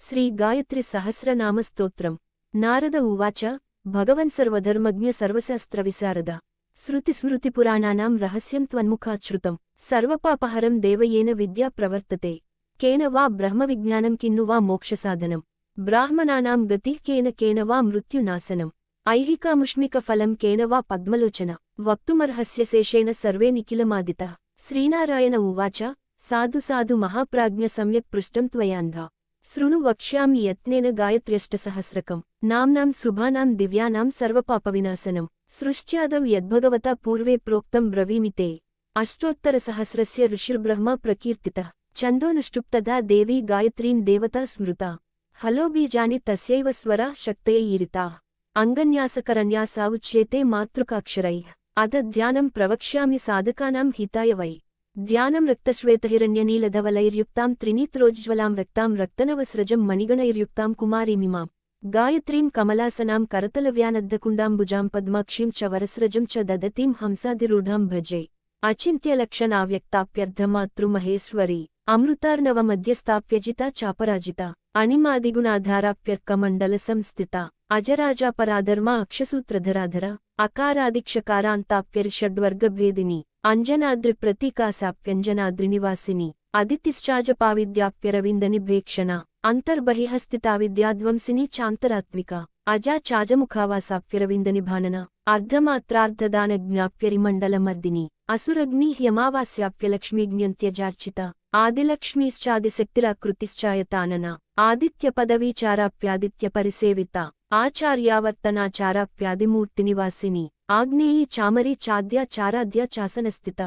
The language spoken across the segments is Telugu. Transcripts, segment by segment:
శ్రీ గాయత్రి సహస్రనామ స్తోత్రం. నారద ఉవాచ భగవన్ సర్వధర్మజ్ఞ సర్వశాస్త్ర విశారద శృతిస్మృతిపురాణానాం రహస్యం త్వన్ముఖాచ్రుతం సర్వపాపహరం దేవయేన విద్యా ప్రవర్తతే కేన వా బ్రహ్మవిజ్ఞానం కిన్ను వా మోక్షసాధనం బ్రాహ్మణానాం గతి కేన వా మృత్యునాశనం ఐహికాముష్మిక ఫలం కేన వా పద్మలోచన వక్తుమర్హస్య శేషేణ సర్వే నిఖిలమాదితః. శ్రీనారాయణ ఉవాచ సాధు సాధు మహాప్రాజ్ఞ సమ్యక్ పృష్టం త్వయాంధా శృణు వక్ష్యామి యత్నేన గాయత్ర్యష్టసహస్రకం నామ్నాం శుభానాం దివ్యానాం సర్వపాపవినాశనం సృష్ట్యాదౌ యద్భగవతా పూర్వే ప్రోక్తం బ్రవీమితే అష్టోత్తరసహస్రస్య ఋషిర్బ్రహ్మ ప్రకీర్తితః ఛందోనుష్టుప్తదా దేవీ గాయత్రీం దేవతా స్మృతా హలో బీజాని తస్యైవ స్వరా శక్తయ ఈరితాః అంగన్యాసకరన్యాసా ఉచ్యతే మాతృకాక్షరైః అద ధ్యానం ప్రవక్ష్యామి సాధకానాం హితాయ వై ధ్యానం రక్తశ్వేతహిరణ్యనీలధవలైర్యుక్తాం త్రినేత్రోజ్వలాం రక్తాం రక్తనవస్రజం మణిగణైర్యుక్తాం కుమారీమిమాం గాయత్రీం కమలాసనాం కరతలవ్యానద్దకుండాంబుజాం పద్మాక్షీం చ వరస్రజం చ దదతీం హంసాదిరూఢాం భజే అచింత్యలక్షణావ్యక్తాప్యర్ధమాతృమహేశ్వరీ అమృతార్ణవమధ్యస్థాప్యజితా చాపరాజితా అణిమాదిగుణాధారాప్యర్కమండల సంస్థితా అజరాజాపరాధర్మా అక్షసూత్రధరాధర అకారాదిక్షకారాంతాప్యరిషడ్వర్గభేదిని అంజనాద్రిప్రతీకాసాప్యంజనాద్రినివాసిని అదితిశ్చాజపావిద్యాప్యరవిందనిభేక్షణ అంతర్బహిఃస్థితావిద్యాధ్వంసిని చాంతరాత్మిక అజా చాజముఖావాసాప్యరవిందనిభానన అర్ధమాత్రార్ధదానజ్ఞాప్యరిమండలమర్దిని అసురగ్ని హ్యమావాస్యాప్యలక్ష్మీజ్ఞంత్యజార్చిత ఆదిలక్ష్మీశ్చాదిశక్తిరాకృతిశ్చాయతానన ఆదిత్యపదవీచారాప్యాదిత్యపరిసేవిత ఆచార్యావర్తనాచారాప్యాదిమూర్తినివాసిని ఆగ్నేయీ చామరీ చాద్యా చారాధ్యా చాసనస్థిత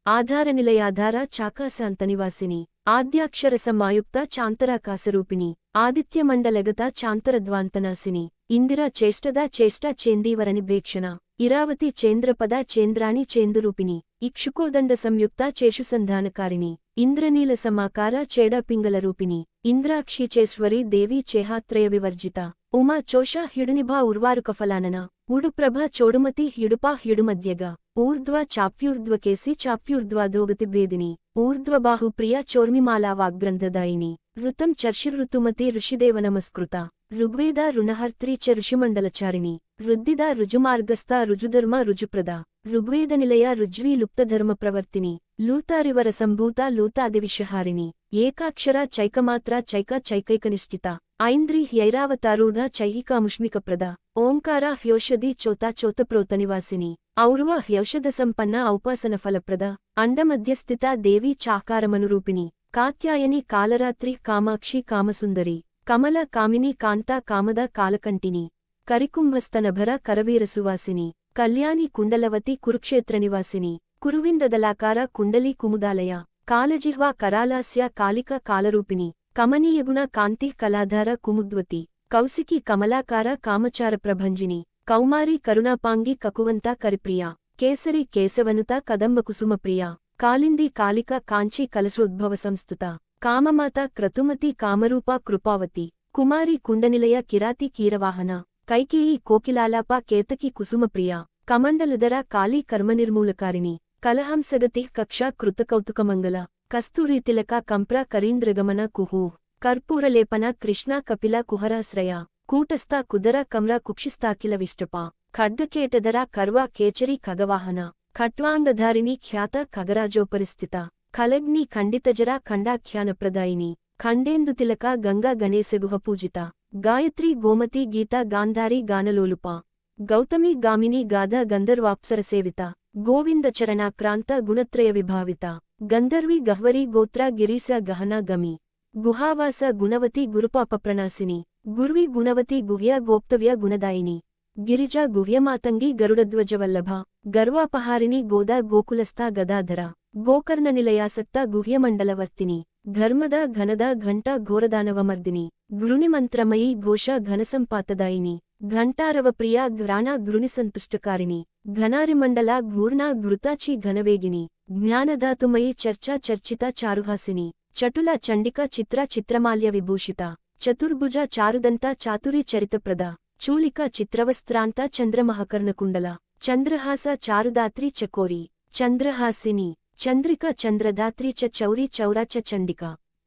ఆధారనిలయాధారా చాకాశాంతనివాసిని ఆద్యాక్షరసమాయుక్త చాంతరాకాశరూపిణి ఆదిత్యమండలగతా చాంతరధ్వాంతనాశిని ఇందిరా చేష్టదా చేష్టా చేందీవరనిభేక్షణ ఇరావతి చేంద్రపదా చేంద్రాణి చేందురూపిణి ఇక్షుకోదండ సంయుక్త చేషుసంధానకారిణి ఇంద్రనీల సమాకార చేడాపింగళరూపిణి ఇంద్రాక్షీచేశ్వరీ దేవీ చేహాత్రయ వివర్జిత ఉమా చోషా హ్యుడునిభా ఉర్వారుకఫలానన ఉడుప్రభా చోడుమతి హ్యుడుపా హ్యుడుమధ్యగా ఊర్ధ్వ చాప్యూర్ధ్వకేసి చాప్యూర్ధ్వాధోగతి భేదిని ఊర్ధ్వబాహు ప్రియా చోర్మిమాలా వాగ్గ్రంథదాయిని ఋతం చర్షిర్ఋతుమతి ఋషిదేవ నమస్కృత ఋగ్వేదా రుణహర్త్రీ చ ఋషిమండలచారిణి రుద్దిదా రుజుమార్గస్థా రుజుధర్మ రుజుప్రదా ఋగ్వేదనిలయ రుజ్వీ లుప్తధర్మ ప్రవర్తిని లూతారివర సంభూత లూతాదివిషహారిణి ఏకాక్షరా చైకమాత్రా చైకైకనిష్ఠిత ఐంద్రీ హ్యైరావతారూఢ చైహికాముష్మికప్రద ఓంకారా హ్యోషధీ చోతప్రోతనివాసిని ఔర్వ హ్యౌషధసంపన్న ఔపాసనఫలప్రద అండమధ్యస్థిత దేవీ చాకారమనురూపిణి కాత్యాయని కాలరాత్రి కామాక్షి కామసుందరి కమల కామిని కాంతా కామద కాలకంఠిని కరికుంభస్తనభర కరవీరసువాసిని కళ్యాణి కుండలవతి కురుక్షేత్రనివాసిని కురువిందదలాకార కుండలీ కుముదాలయ కాలజిహ్వా కరాలాస్య కాళిక కాలరూపిణి కమనీయగుణ కాంతి కళాధార కుముద్వతి కౌశికి కమలాకార కామచార ప్రభంజిని కౌమారి కరుణాపాంగి కకువంతా కరిప్రియా కేసరి కేశవనుత కదంబకుసుమప్రియా కాలింది కాళిక కాంచీ కలశోద్భవ సంస్థుత కామమాత క్రతుమతి కామరూపా కృపావతి కుమారి కుండనిలయ కిరాతి కీరవాహన కైకేయీ కోకిలాలాపా కేతకి కుసుమప్రియా కమండలుదర కాళీ కర్మనిర్మూలకారిణి కలహంసగతి కక్షా కృతకౌతుకమంగళ కస్తూరీతిలక కంప్రా కరీంద్రగమన కుహూ కర్పూరలేపన కృష్ణా కపిల కుహరాశ్రయ కూటస్థా కుదర కమ్రా కుక్షిస్తాకిల విష్టపా ఖడ్గకేటధర కర్వా కేచరీ ఖగవాహన ఖట్వాంగధారిణి ఖ్యాత ఖగరాజోపరిస్థిత ఖలగ్ని ఖండితజరా ఖండాఖ్యానప్రదాయిని ఖండేందుతిలక గంగా గణేశగుహపూజిత గాయత్రీ గోమతి గీతా గాంధారీ గానలోలుపా గౌతమి గామిని గాధా గంధర్వాప్సరసేవిత గోవిందచరణాక్రాంత గుణత్రయ విభావిత గంధర్వి గహ్వరీ గోత్రా గిరీశ గహనా గమి గుహావాస గుణవతి గురుపాపప్రణాశిని గుర్వి గుణవతి గుహ్య గోప్తవ్య గుణదాయిని గిరిజా గుహ్యమాతంగి గరుడధ్వజవల్లభ గర్వాపహారిణి గోదా గోకులస్థా గదాధర గోకర్ణనిలయాసక్త గుహ్యమండలవర్తిని ఘర్మద ఘనద ఘంటా ఘోరదానవమర్దిని గృణిమంత్రమయీ ఘోష ఘనసంపాతదాయిని ఘంటారవప్రియా ఘ్రాణా గృణిసంతుష్టకారిణి ఘనారిమండలా ఘూర్ణా ఘృతాచీ ఘనవేగిని జ్ఞానధాతుమయీ చర్చా చర్చితా చారుహాసిని చటుల చండికా చిత్రా చిత్రమాల్య విభూషిత చతుర్భుజ చారుదంతా చాతురీ చరితప్రద చూలిక చిత్రవస్త్రాంత చంద్రమహకర్ణకుండల చంద్రహాస చారుదాత్రీ చకోరీ చంద్రహాసిని చంద్రిక చంద్రదాత్రీ చ చౌరీ చౌరా చ చండిక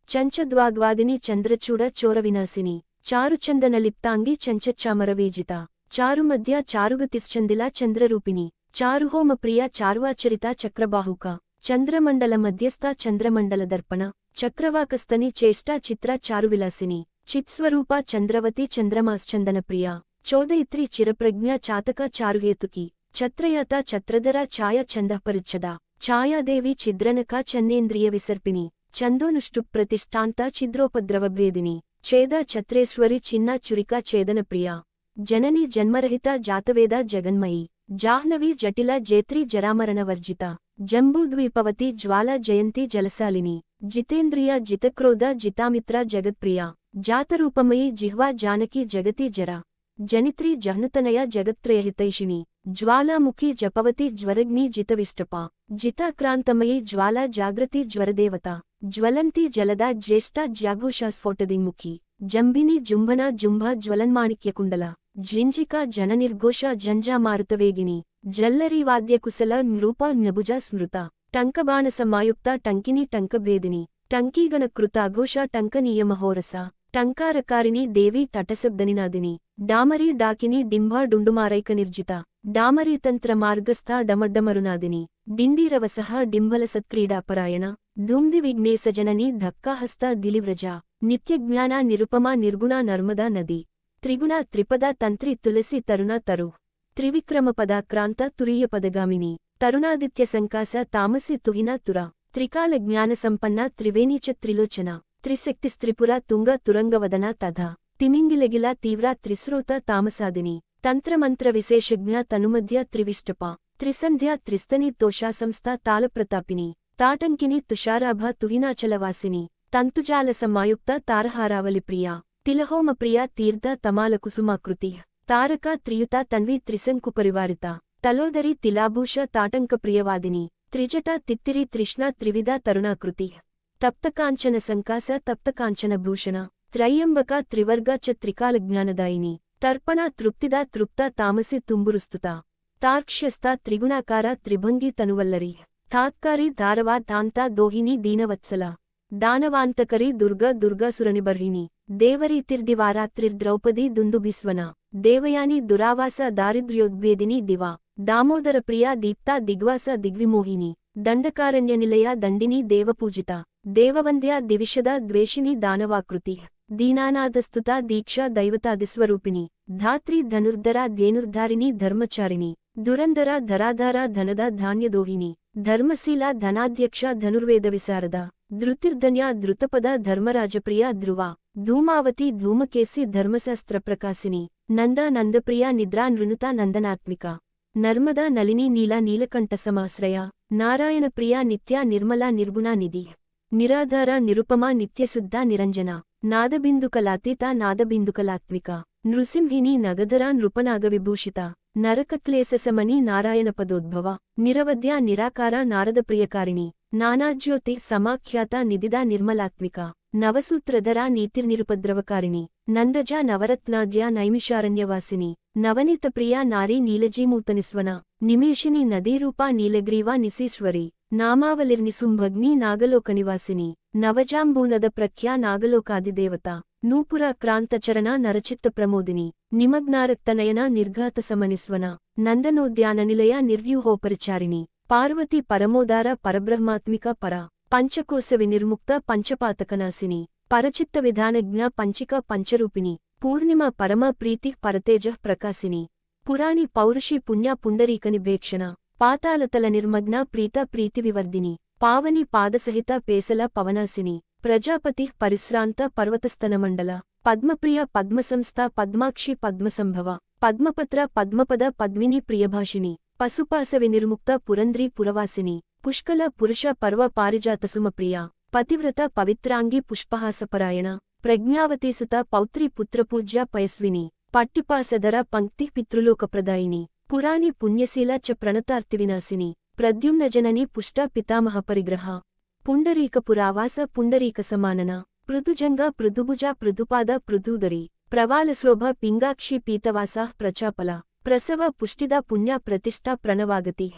ಚಂಚದ್ವಾಗ್ವಾದಿನಿ ಚಂದ್ರಚೂಡ ಚೋರವಿನಾಶಿನಿ ಚಾರುಚಂದನಲಿಪ್ತಾಂಗಿ ಚಂಚಚ್ಚಾಮರವೇಜಿತ ಚಾರುಮಧ್ಯ ಚಾರುಗತಿಶ್ಚಂದಿಲಾ ಚಂದ್ರರೂಪಿಣಿ ಚಾರುಹೋಮಪ್ರಿಯ ಚಾರ್ವಾಚರಿತ ಚಕ್ರಬಾಹುಕ ಚಂದ್ರಮಂಡಲ ಮಧ್ಯಸ್ಥ ಚಂದ್ರಮಂಡಲ ದರ್ಪಣ ಚಕ್ರವಾಕಸ್ತನಿ ಚೇಷ್ಟಾ ಚಿತ್ರ ಚಾರುವಿಲಾಸಿನಿ ಚಿತ್ಸ್ವರೂಪ ಚಂದ್ರವತಿ ಚಂದ್ರಮಾಶ್ಚಂದನಪ್ರಿಯ ಚೋದಯಿತ್ರಿ ಚಿರಪ್ರಜ್ಞಾ ಚಾತಕ ಚಾರುಹೇತುಕಿ ಛತ್ರಯಾತ ಛತ್ರಧರ ಛಾಯ ಛಂದಃಪರಿಚ್ಛದ ಛಾಯಾದೇವಿ ಛಿದ್ರನಕ ಚನ್ನೇಂದ್ರಿಯ ವಿಸರ್ಪಿಣಿ ಛಂದೋನುಷ್ಟು ಪ್ರತಿಷ್ಠಾಂತ ಛಿದ್ರೋಪದ್ರವಭೇದಿನಿ ಛೇದ ಛತ್ರೇಶ್ವರಿ ಚಿನ್ನ ಚುರಿಕಾ ಛೇದನಪ್ರಿಯ ಜನನಿ ಜನ್ಮರಹಿತ ಜಾತವೇದ ಜಗನ್ಮಯಿ ಜಾಹ್ನವಿ ಜಟಿಲ ಜೇತ್ರಿ ಜರಾಮರಣವರ್ಜಿತ ಜಂಬೂದ್ವೀಪವತಿ ಜ್ವಾಲಾ ಜಯಂತಿ ಜಲಸಾಲಿನಿ ಜಿತೇಂದ್ರಿಯ ಜಿತಕ್ರೋಧ ಜಿತಾಮಿತ್ರ ಜಗತ್ಪ್ರಿಯ ಜಾತರೂಪಮಯಿ ಜಿಹ್ವಾ ಜಾನಕಿ ಜಗತಿ ಜರ ಜನಿತ್ರಿ ಜಹ್ನುತನಯ ಜಗತ್ತ್ರಯಹಿತೈಷಿಣಿ ಜ್ವಾಲಾಮುಖಿ ಜಪವತಿ ಜ್ವರಗ್ನಿ ಜಿತವಿಷ್ಟಪ ಜಿತಾಕ್ರಾಂತಮಯಿ ಜ್ವಾಲಾ ಜಾಗೃತಿ ಜ್ವರದೇವತಾ ಜ್ವಲಂತಿ ಜಲದ ಜ್ಯೇಷ್ಠ ಜ್ಯಾಘೋಷಾಸ್ಫೋಟದಿನ್ಮುಖಿ ಜಂಬಿನಿ ಜುಂಬನಾ ಜುಂಭ ಜ್ವಲನ್ಮಾಣಿಕ್ಯಕುಂಡಲ ಜ್ಲಿಂಜಿಕಾ ಜನನಿರ್ಘೋಷ ಜಂಜಾಮಾರುತವೇಗಿನಿ ಜಲ್ಲರಿವಾದ್ಯಕುಶಲ ನೃಪ ನ್ಯಭುಜ ಸ್ಮೃತ ಟಂಕಬಾಣಸಮಾಯುಕ್ತ ಟಂಕಿನಿ ಟಂಕಭೇದಿನಿ ಟಂಕೀಗಣಕೃತ ಅಘೋಷ ಟಂಕನೀಯಮಹೋರಸ ಟಂಕಾರಕಾರಿಣಿ ದೇವಿ ಟಟಸಬ್ದನಿನಾದಿನಿ ಡಾಮರಿ ಡಾಕಿನಿ ಡಿಂಬ ಡುಂಡುಮಾರೈಕನಿರ್ಜಿತ ಡಾಮರೀತಂತ್ರ ಮಾರ್ಗಸ್ಥ ಡಮಡ್ಡಮರುನಾದಿನಿ ಡಿಂಡೀರವಸಃ ಡಿಂಬಲಸತ್ಕ್ರೀಡಾಪರಾಯಣ ಧೂಮ್ದಿವಿಘ್ನೇಸಜನನಿ ಧಕ್ಕಾಹಸ್ತ ದಿಲಿವ್ರಜ ನಿತ್ಯಜ್ಞಾನ ನಿರುಪಮಾ ನಿರ್ಗುಣ ನರ್ಮದಾ ನದಿ ತ್ರಿಗುಣ ತ್ರಿಪದ ತಂತ್ರಿ ತುಳಸಿ ತರುಣ ತರು ತ್ರಿವಿಕ್ರಮ ಪದಾಕ್ರಾಂತ ತುರೀಯ ಪದಗಾಮಿನಿ ತರುಣಾದಿತ್ಯ ಸಂಕಾಸ ತಾಮಸಿ ತುಹಿನ ತುರ ತ್ರಿಕಾಲ ಜ್ಞಾನ ಸಂಪನ್ನ ತ್ರಿವೇಣೀಚ ತ್ರಿಲೋಚನ ತ್ರಿಶಕ್ತಿಸ್ತ್ರಿಪುರ ತುಂಗ ತುರಂಗವದನ ತಧಾ ತಿಮಿಂಗಿಲಗಿಲ ತೀವ್ರ ತ್ರಿಸ್ರೋತ ತಾಮಸಾದಿನಿ ತಂತ್ರಮಂತ್ರ ವಿಶೇಷಜ್ಞ ತನುಮಧ್ಯ ತ್ರಿವಿಷ್ಟಪ ತ್ರಿಸಂಧ್ಯಾ ತ್ರಿಸ್ತನಿ ತೋಷಾಸಂಸ್ಥಾ ತಾಲಪ್ರತಾಪಿನಿ ತಾಟಂಕಿನಿ ತುಷಾರಾಭ ತುಹಿನಾಚಲವಾಸಿನಿ ತಂತುಜಾಲ ಸಮಾಯುಕ್ತ ತಾರಹಾರಾವಲಿಪ್ರಿಯ ತಿಲಹೋಮಪ್ರಿಯ ತೀರ್ಧ ತಮಾಲಕುಸುಮಾಕೃತಿ ತಾರಕ ತ್ರಿಯುತ ತನ್ವಿ ತ್ರಿಸಂಕುಪರಿವಾರಿತ ತಲೋದರಿ ತಿಲಾಭೂಷ ತಾಟಂಕಪ್ರಿಯವಾದಿನಿ ತ್ರಿಜಟ ತಿತ್ತಿರಿ ತೃಷ್ಣಾ ತ್ರಿವಿಧ ತರುಣಾಕೃತಿ ತಪ್ತಕಾಂಚನ ಸಂಕಾಸ ತಪ್ತಕಾಂಚನ ಭೂಷಣ ತ್ರಯ್ಯಂಬಕ ತ್ರಿವರ್ಗ ಚ ತ್ರಿಕಾಲಜ್ಞಾನದಾಯಿನಿ ತರ್ಪಣ ತೃಪ್ತಿದ ತೃಪ್ತ ತಾಮಸಿ ತುಂಬುರುಸ್ತುತ ತಾರ್ಕ್ಷ್ಯಸ್ಥ ತ್ರಿಗುಣಾಕಾರ ತ್ರಿಭಂಗಿ ತನುವಲ್ಲರಿ ತಾತ್ಕಾರಿ ಧಾರವಾ ತಾಂತ ದೋಹಿನಿ ದೀನವತ್ಸಲ ದಾನವಾಂತಕರಿ ದುರ್ಗ ದುರ್ಗಾಸುರನಿಬರ್ಹಿಣಿ ದೇವರೀತಿರ್ದಿವಾರಾತ್ರಿರ್ದ್ರೌಪದಿ ದುಂದುಭಿಸ್ವನ ದೇವಯಾನಿ ದುರಾವಾಸ ದಾರಿದ್ರ್ಯೋದ್ಭೇದಿನಿ ದಿವಾ ದಾಮೋದರ ಪ್ರಿಯ ದೀಪ್ತಾ ದಿಗ್ವಾಸ ದಿಗ್ವಿಮೋಹಿನಿ ದಂಡಕಾರಣ್ಯನಿಲಯ ದಂಡಿನಿ ದೇವಪೂಜಿತ ದೇವವಂದ್ಯ ದಿವಿಷದ ದ್ವೇಷಿನಿ ದಾನವಾಕೃತಿ ದೀನಾನಾದಸ್ತುತ ದೀಕ್ಷಾ ದೈವತಾದಿಸ್ವರೂಪಿಣಿ ಧಾತ್ರಿ ಧನುರ್ಧರ ಧೇನುರ್ಧಾರಿಣಿ ಧರ್ಮಚಾರಿಣಿ ದುರಂಧರ ಧರಾಧಾರ ಧನದ ಧಾನ್ಯದೋಹಿನಿ ಧರ್ಮಶೀಲ ಧನಾಧ್ಯಕ್ಷ ಧನುರ್ವೇದ ವಿಸಾರದ ಧೃತಿರ್ಧನ್ಯ ಧೃತಪದ ಧರ್ಮರಾಜಪ್ರಿಯ ಧ್ರುವ ಧೂಮಾವತಿ ಧೂಮಕೇಸಿ ಧರ್ಮಶಾಸ್ತ್ರ ಪ್ರಕಾಶಿನಿ ನಂದ ನಂದಪ್ರಿಯ ನಿದ್ರಾ ನೃಣುತ ನಂದನಾತ್ಮಿಕ ನರ್ಮದಾ ನಲಿನಿ ನೀಲ ನೀಲಕಂಠ ಸಮಾಶ್ರಯ ನಾರಾಯಣಪ್ರಿಯ ನಿತ್ಯ ನಿರ್ಮಲಾ ನಿರ್ಗುಣ ನಿಧಿ ನಿರಾಧಾರ ನಿರುಪಮಾ ನಿತ್ಯಶುದ್ಧ ನಿರಂಜನ ನಾದಬಿಂದುಕಲಾತೀತ ನಾದಬಿಂದುಕಲಾತ್ಮಿಕ ನೃಸಿಂಹಿನಿ ನಗಧರ ನೃಪನಾಗವಿಭೂಷಿತ ನರಕಕ್ಲೇಶಸಮನಿ ನಾರಾಯಣಪದೋದ್ಭವ ನಿರವಧ್ಯ ನಿರಾಕಾರ ನಾರದಪ್ರಿಯಕಾರಿಣಿ ನಾನಾಜ್ಯೋತಿ ಸಮಾಖ್ಯಾತ ನಿಧಿದ ನಿರ್ಮಲಾತ್ಮಿಕ ನವಸೂತ್ರಧರ ನೀತಿರ್ನಿರುಪದ್ರವಕಾರಿಣಿ ನಂದಜ ನವರತ್ನಾಢ್ಯ ನೈಮಿಷಾರಣ್ಯವಾಸಿನಿ ನವನೀತಪ್ರಿಯ ನಾರಿ ನೀಲಜೀಮೂತನಿಸ್ವನ ನಿಮೇಷಿನಿ ನದೀರೂಪಾ ನೀಲಗ್ರೀವ ನಿಸೀಶ್ವರಿ ನಾಮಾವಲಿರ್ನಿಸುಂಭಗ್ನಿ ನಾಗಲೋಕನಿವಾಸಿನಿ ನವಜಾಂಬೂನದ ಪ್ರಖ್ಯಾ ನಾಗಲೋಕಾದಿದೇವತಾ ನೂಪುರ ಕ್ರಾಂತಚರಣ ನರಚಿತ್ತ ಪ್ರಮೋದಿನಿ ನಿಮಗ್ನಾರಕ್ತನಯನ ನಿರ್ಘಾತ ಸಮನಿಸ್ವನ ನಂದನೋದ್ಯಾನನಿಲಯ ನಿರ್ವ್ಯೂಹೋಪರಿಚಾರಿಣಿ ಪಾರ್ವತಿ ಪರಮೋದಾರ ಪರಬ್ರಹ್ಮಾತ್ಮಿಕ ಪರ ಪಂಚಕೋಶ ವಿನಿರ್ಮುಕ್ತ ಪಂಚಪಾತಕನಾಸಿನಿ ಪರಚಿತ್ತ ವಿಧಾನಜ್ಞ ಪಂಚಿಕ ಪಂಚರೂಪಿಣಿ ಪೂರ್ಣಿಮಾ ಪರಮ ಪ್ರೀತಿ ಪರತೇಜಃ ಪ್ರಕಾಶಿನಿ ಪುರಾಣಿ ಪೌರುಷಿ ಪುಣ್ಯ ಪುಂಡರೀಕನಿಭೇಕ್ಷಣ ಪಾತಾಳತಲ ನಿರ್ಮಗ್ನ ಪ್ರೀತ ಪ್ರೀತಿವಿವರ್ಧಿನಿ ಪಾವನಿ ಪಾದಸಹಿತ ಪೇಸಲ ಪವನಾಸಿನಿ ಪ್ರಜಾಪತಿ ಪರಿಶ್ರಾಂತ ಪರ್ವತಸ್ತನಮಂಡಲ ಪದ್ಮಪ್ರಿಯ ಪದ್ಮಸಂಸ್ಥಾ ಪದ್ಮಾಕ್ಷಿ ಪದ್ಮಸಂಭವ ಪದ್ಮಪತ್ರ ಪದ್ಮಪದ ಪದ್ಮಿನಿ ಪ್ರಿಯಭಾಷಿಣಿ ಪಶುಪಾಸ ವಿನಿರ್ಮುಕ್ತ ಪುರಂದ್ರಿ ಪುರವಾಸಿನಿ ಪುಷ್ಕಲ ಪುರುಷ ಪರ್ವ ಪಾರಿಜಾತಸುಮಪ್ರಿಯ ಪತಿವ್ರತ ಪವಿತ್ರಾಂಗಿ ಪುಷ್ಪಹಾಸಪರಾಯಣ ಪ್ರಜ್ಞಾವತೀಸುತ ಪೌತ್ರಿ ಪುತ್ರಪೂಜ್ಯ ಪಯಸ್ವಿನಿ ಪಟ್ಟಿಪಾಸಧರ ಪಂಕ್ತಿ ಪಿತೃಲೋಕಪ್ರದಾಯಿನಿ ಪುರಾಣಿ ಪುಣ್ಯಶೀಲ ಚ ಪ್ರಣತಾರ್ತಿವಿನಾಸಿನಿ ಪ್ರದ್ಯುಮ್ನ ಜನನಿ ಪುಷ್ಟ ಪಿತಾಮಹ ಪರಿಗ್ರಹ ಪುಂಡರೀಕ ಪುರಾವಾಸ ಪುಂಡರೀಕ ಸಮಾನನ ಪೃಥುಜಂಗ ಪೃಥುಭುಜ ಪೃಥುಪಾದ ಪೃಥೂದರಿ ಪ್ರವಾಲಶೋಭ ಪಿಂಗಾಕ್ಷಿ ಪೀತವಾಸ ಪ್ರಚಾಪಲ ಪ್ರಸವ ಪುಷ್ಟಿದ ಪುಣ್ಯ ಪ್ರತಿಷ್ಠಾ ಪ್ರಣವಾಗತಿ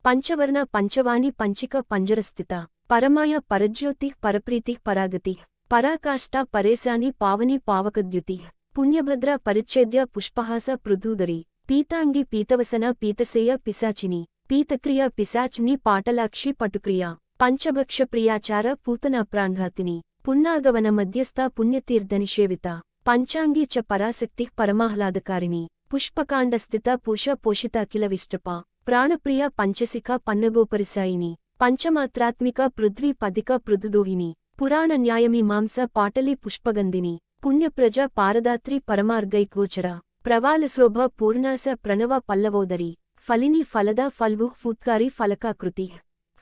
ಪಂಚವರ್ಣ ಪಂಚವಾಣಿ ಪಂಚಿಕ ಪಂಜರಸ್ಥಿತ ಪರಮಾಯ ಪರಜ್ಯೋತಿ ಪರಪ್ರೀತಿ ಪರಾಗತಿ పరాకాష్ఠా పరేశాని పావని పావకద్యుతి పుణ్యభద్ర పరిచ్ఛేద్య పుష్పహాస పృథూదరి పీతాంగి పీతవసన పీతసేయ పిశాచిని పీతక్రియ పిశాచిని పాటలాక్షి పటుక్రియ పంచభక్ష ప్రియాచార పూతన ప్రాణఘాతిని పున్నాగవన మధ్యస్థ పుణ్యతీర్థనిషేవిత పంచాంగీ చ పరాశక్తి పరమాహ్లాదకారిణి పుష్పకాండస్థిత పూష పోషిత అఖిల విష్టప ప్రాణప్రియ పంచశిఖ పన్నగోపరిసాయిని పంచమాత్రాత్మిక పృథ్వీ పదిక పృథుదోహిని పురాణ న్యాయమీమాంస పాటలి పుష్పగంధిని పుణ్యప్రజ పారదాత్రి పరమార్గైకోచర ప్రవాలశోభ పూర్ణాస ప్రణవ పల్లవోదరి ఫలిని ఫలద ఫల్వు ఫూత్కారి ఫలకాకృతి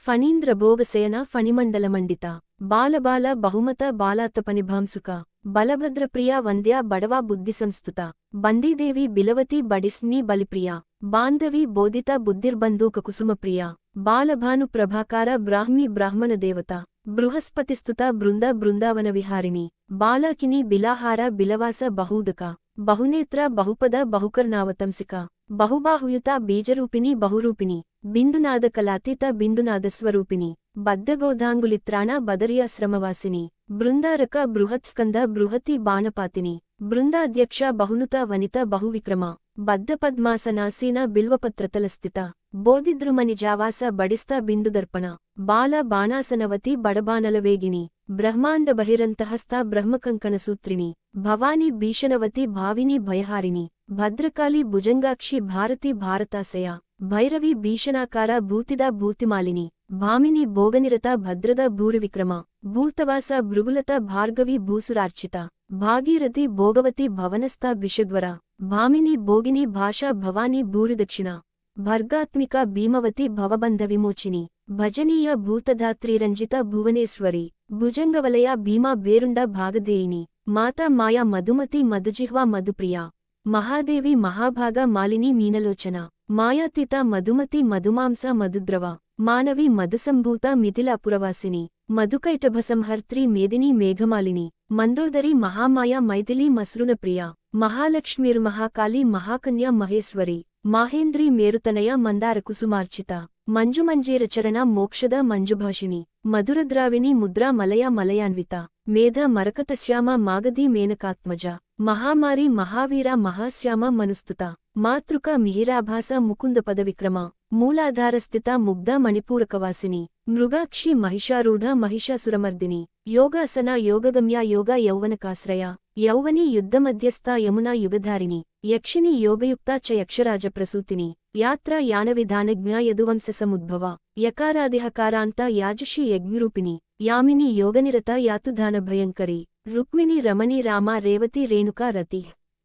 ఫణీంద్రభోగశయన ఫణిమండలమండిత బాలబాల బహుమత బాలాతపనిభాంసుక బలభద్రప్రియ వంద్య బడవా బుద్ధిసంస్థుత బందీదేవి బిలవతి బడిస్ని బలిప్రియ బాంధవి బోధిత బుద్ధిర్బంధూక కుసుమప్రియ బాలభాను ప్రభాకార బ్రాహ్మీ బ్రాహ్మణ దేవత బృహస్పతిస్తుత బృంద బృందావన విహారిణి బాలాకిని బిలాహార బిలవాస బహూదక బహునేత్ర బహుపద బహుకర్ణావతంసిక బహుబాహుయుత బీజరూపిణి బహురూపిణి బిందునాదకలాతీత బిందునాదస్వరూపిణి బద్ధగోధాంగులిత్రాణ బదరియాశ్రమవాసిని బృందారక బృహత్స్కంద బృహతి బాణపాతిని బృందాధ్యక్ష బహునుత వనిత బహువిక్రమ బద్ధపద్మాసనాసీన బిల్వపత్రతలస్థిత బోధిద్రుమనిజావాస బడిస్త బిందుదర్పణ బాల బాణాసనవతి బడబానలవేగిని బ్రహ్మాండ బహిరంతహస్త బ్రహ్మకంకణసూత్రిణి భవాని భీషణవతి భావిని భయహారిణి భద్రకాళి భుజంగాక్షి భారతి భారతాశయ భైరవి భీషణాకార భూతిదా భూతిమాలిని భామిని భోగనిరత భద్ರದ భూరివిక్రమ భూతవాస భృగులత భార్గవి భూసురార్చిత భాగీరథి భోగవతి భవనస్థ బిషగ్వర భామిని భోగిని భాషా భవాని భూరిదక్షిణ భర్గాత్మిక భీమవతి భవబంధ విమోచిని భజనీయ భూతధాత్రీరంజిత భువనేశ్వరి భుజంగవలయ భీమా బేరుండ భాగధేయిని మాతా మాయా మధుమతి మధుజిహ్వా మధుప్రియ మహాదేవి మహాభాగ మాలిని మీనలోచన మాయాతీత మధుమతి మధుమాంస మధుద్రవ మానవి మధుసంభూత మిథిల పురవాసిని మధుకైటభసంహర్త్రి మేదిని మేఘమాలిని మందోదరి మహామాయా మైథిలి మసృణప్రియ మహాలక్ష్మీర్మహాకాళి మహాకన్యా మహేశ్వరి మాహేంద్రీ మేరుతనయ మందారకుసుమార్చిత మంజుమంజీరచరణ మోక్షద మంజుభాషిణి మధురద్రావిణి ముద్రా మలయ మలయాన్విత మేధ మరకతశ్యామ మాగధీ మేనకాత్మజ మహామారి మహావీర మహాశ్యామ మనుస్తుత మాతృక మిహిరాభాస ముకుంద పదవిక్రమ మూలాధారస్థిత ముగ్ధ మణిపూరకవాసిని మృగాక్షి మహిషారూఢ మహిషాసురమర్దిని యోగాసన యోగగమ్య యోగ యౌవనకాశ్రయ యౌవని యుద్ధమధ్యస్థ యమునా యుగధారిణి యక్షిని యోగయుక్త చ యక్షరాజ ప్రసూతిని యాత్ర యానవిధానజ్ఞ యదువంశసముద్భవ యకారాదిహకారాంత యాజుషి యజ్ఞరూపిణి యామిని యోగనిరత యాతుధాన భయంకరి రుక్మిణి రమణి రామ రేవతి రేణుకా రతి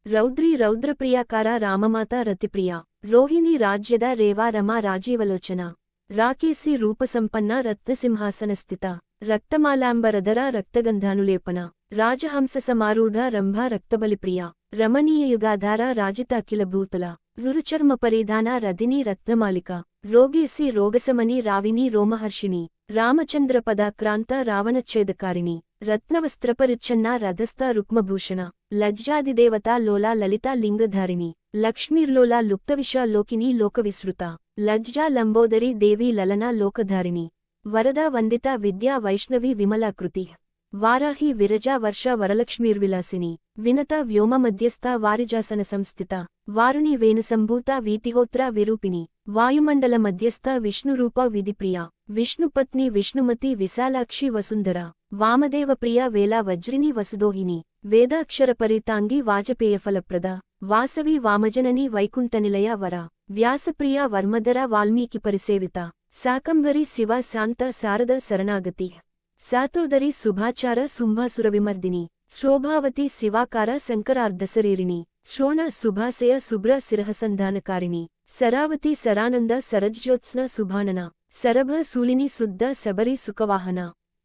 రౌద్రీ రౌద్రప్రియాకార రామమాత రతిప్రియ రోహిణి రాజ్యద రేవా రమా రాజీవలోచన రాకేసి రూపసంపన్న రత్నసింహాసనస్థిత రక్తమాలాంబరధర రక్తగంధానులేపన రాజహంస సమారూఢ రంభా రక్తబలిప్రియ రమణీయయుగాధార రాజిత అఖిల భూతల రురుచర్మ పరిధాన రధిని రత్నమాలిక రోగేసి రోగసమని రావిని రోమహర్షిణి రామచంద్రపదాక్రాంత రావణఛేదకారిణి రత్నవస్త్రపరిచ్ఛన్న రథస్థ రుక్మభూషణ లజ్జాదిదేవతా లోలా లలితా లింగధారిణి లక్ష్మీర్లోలా లుప్తవిషా లోకిని లోకవిసృత లజ్జా లంబోదరి దేవీ లలనా లోకధారిణి వరదా వందిత విద్యా వైష్ణవి విమలాకృతి వారాహి విరజా వర్ష వరలక్ష్మీర్విలాసిని వినత వ్యోమ మధ్యస్థ వారిజాసన సంస్థిత వారుణి వేణుసంభూత వీతిహోత్ర విరూపిణి వాయుమండల మధ్యస్థ విష్ణురూప విధిప్రియ విష్ణుపత్ని విష్ణుమతి విశాలాక్షి వసుంధర వామదేవప్రియ వేలా వజ్రిని వసుదోహిని వేదాక్షరపరితాంగి వాజపేయఫలప్రద వాసవి వామజనని వైకుంఠనిలయ వర వ్యాసప్రియ వర్మధర వాల్మీకి పరిసేవిత శాకంభరి శివ శాంత శారద శరణాగతి శాతోదరి శుభాచార శుంభాసురవిమర్దిని శోభావతి శివాకార శంకరార్ధశరీరిణి శోణ శుభాశయ శుభ్ర శిరహసంధానకారిణి శరావతి శరానంద శరజ్యోత్స్న శుభానన శరభ శూలిని శుద్ధ శబరి సుఖవాహన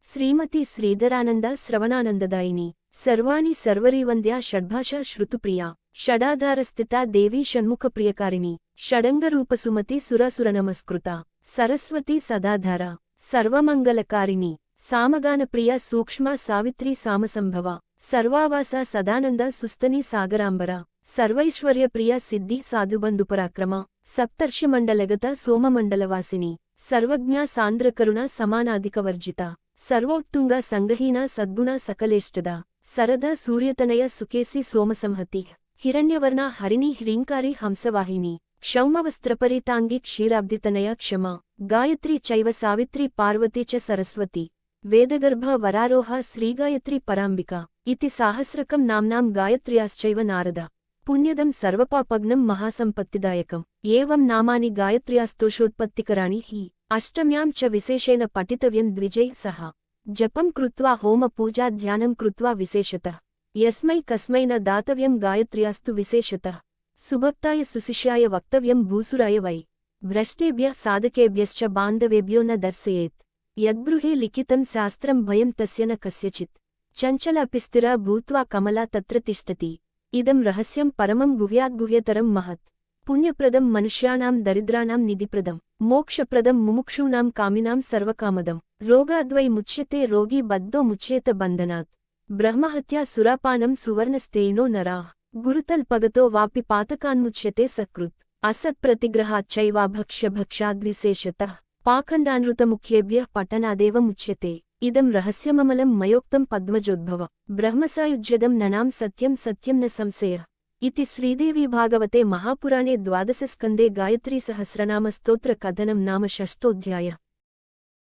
శ్రీమతి శ్రీధరానంద శ్రవణానందదాయిని సర్వాణి సర్వరీవంద్యా షడ్భాషా శ్రుతుప్రియ షడాధారస్థిత దేవీ షణ్ముఖప్రియకారిణి షడంగరూపసుమతి సురసురనమస్కృత సరస్వతి సదాధార సర్వమంగళకారిణి సామగానప్రియ సూక్ష్మ సావిత్రి సామసంభవ సర్వావాస సదానంద సుస్తని సాగరాంబర సర్వైశ్వర్యప్రియ సిద్ధి సాధుబంధుపరాక్రమ సప్తర్షిమండలగత సోమమండలవాసిని సర్వజ్ఞా సాంద్రకరుణ సమానాధికవర్జిత ಸರ್ವೋತ್ತುಂಗ ಸಂಗಹೀನ ಸದ್ಗುಣ ಸಕಲೇಷ್ಟದ ಸರದ ಸೂರ್ಯತನಯ ಸುಕೇಸಿ ಸೋಮಸಂಹತಿ ಹಿರಣ್ಯವರ್ಣ ಹರಿಣಿ ಹ್ರೀಂಕಾರಿ ಹಂಸವಾಹಿನಿ ಕ್ಷೌಮವಸ್ತ್ರಪರಿತಾಂಗಿ ಕ್ಷೀರಾಬ್ಧಿತನಯ ಕ್ಷಮ ಗಾಯತ್ರಿ ಚೈವ ಸಾವಿತ್ರಿ ಪಾರ್ವತಿ ಚ ಸರಸ್ವತಿ ವೇದಗರ್ಭ ವರಾರೋಹ ಶ್ರೀಗಾಯತ್ರಿ ಪರಾಂಬಿಕಾ ಇತಿ ಸಾಹಸ್ರಕಂ ನಾಮ್ನಾಂ ಗಾಯತ್ರ್ಯಾಶ್ಚೈವ ನಾರದ ಪುಣ್ಯದಂ ಸರ್ವಪಾಪಗ್ನಂ ಮಹಾಸಂಪತ್ತಿದಾಯಕಂ ಏವಂ ನಾಮಾನಿ ಗಾಯತ್ರ್ಯಾಸ್ತೋಷೋತ್ಪತ್ತಿಕರಾಣಿ ಹಿ ಅಷ್ಟಮ್ಯಾಂ ಚ ವಿಶೇಷೇಣ ಪಠಿತವ್ಯಂ ದ್ವಿಜೈ ಸಹ ಜಪಂ ಕೃತ್ವಾ ಹೋಮ ಪೂಜಾ ಧ್ಯಾನಂ ಕೃತ್ವಾ ವಿಶೇಷತಃ ಯಸ್ಮೈ ಕಸ್ಮೈ ನ ದಾತವ್ಯಂ ಗಾಯತ್ರ್ಯಾಸ್ತು ವಿಶೇಷತಃ ಸುಭಕ್ತಾಯ ಸುಶಿಷ್ಯಾಯ ವಕ್ತವ್ಯಂ ಭೂಸುರಾಯ ವೈ ಭ್ರಷ್ಟೇಭ್ಯ ಸಾಧಕೇಭ್ಯಶ್ಚ ಬಾಂಧವೇಭ್ಯೋ ನ ದರ್ಶಯೇತ್ ಯದ್ಬೃಹೇ ಲಿಖಿತಂ ಶಾಸ್ತ್ರಂ ಭಯಂ ತಸ್ಯ ನ ಕಸ್ಯಚಿತ್ ಚಂಚಲ ಅಪಿ ಸ್ಥಿರ ಭೂತ್ವಾ ಕಮಲಾ ತತ್ರ ತಿಷ್ಠತಿ ಇದಂ ರಹಸ್ಯಂ ಪರಮಂ ಗುಹ್ಯಾದ್ಗುಹ್ಯತರಂ ಮಹತ್ ಪುಣ್ಯಪ್ರದಂ ಮನುಷ್ಯಾಣಾಂ ದರಿದ್ರಾಣಾಂ ನಿಧಿಪ್ರದಂ ಮೋಕ್ಷಪ್ರದಂ ಮುಮುಕ್ಷೂಣಾಂ ಕಾಮಿನಾಂ ಸರ್ವಕಾಮದಂ ರೋಗಾದ್ವೈ ಮುಚ್ಯತೆ ರೋಗಿ ಬದ್ಧೋ ಮುಚ್ಯೇತ ಬಂಧನಾತ್ ಬ್ರಹ್ಮಹತ್ಯಾ ಸುರಾಪಾನಂ ಸುವರ್ಣಸ್ತೇನೋ ನರಾಃ ಗುರುತಲ್ಪಗತೋ ವಾಪಿ ಪಾತಕಾನ್ಮುಚ್ಯತೆ ಸಕೃತ್ ಅಸತ್ಪ್ರತಿಗ್ರಹಾಚ್ಚೈವಾ ಭಕ್ಷ್ಯಭಕ್ಷಾದ್ವಿಶೇಷತಃ ಪಾಖಂಡಾನೃತಮುಖ್ಯೇಭ್ಯಃ ಪಠನಾದೇವ ಮುಚ್ಯತೆ ಇದಂ ರಹಸ್ಯಮಮಲಂ ಮಯೋಕ್ತಂ ಪದ್ಮಜೋದ್ಭವ ಬ್ರಹ್ಮಸಾಯುಜ್ಯದಂ ನನಾಂ ಸತ್ಯಂ ಸತ್ಯಂ ನ ಸಂಶಯಃ ಇತಿ ಶ್ರೀದೇವಿ ಭಾಗವತೆ ಮಹಾಪುರಾಣೇ ದ್ವಾದಶಸ್ಕಂದೇ ಗಾಯತ್ರೀ ಸಹಸ್ರನಾಮ ಸ್ತೋತ್ರ ಕಥನಂ ನಾಮ ಷಷ್ಠೋಧ್ಯಾಯಃ।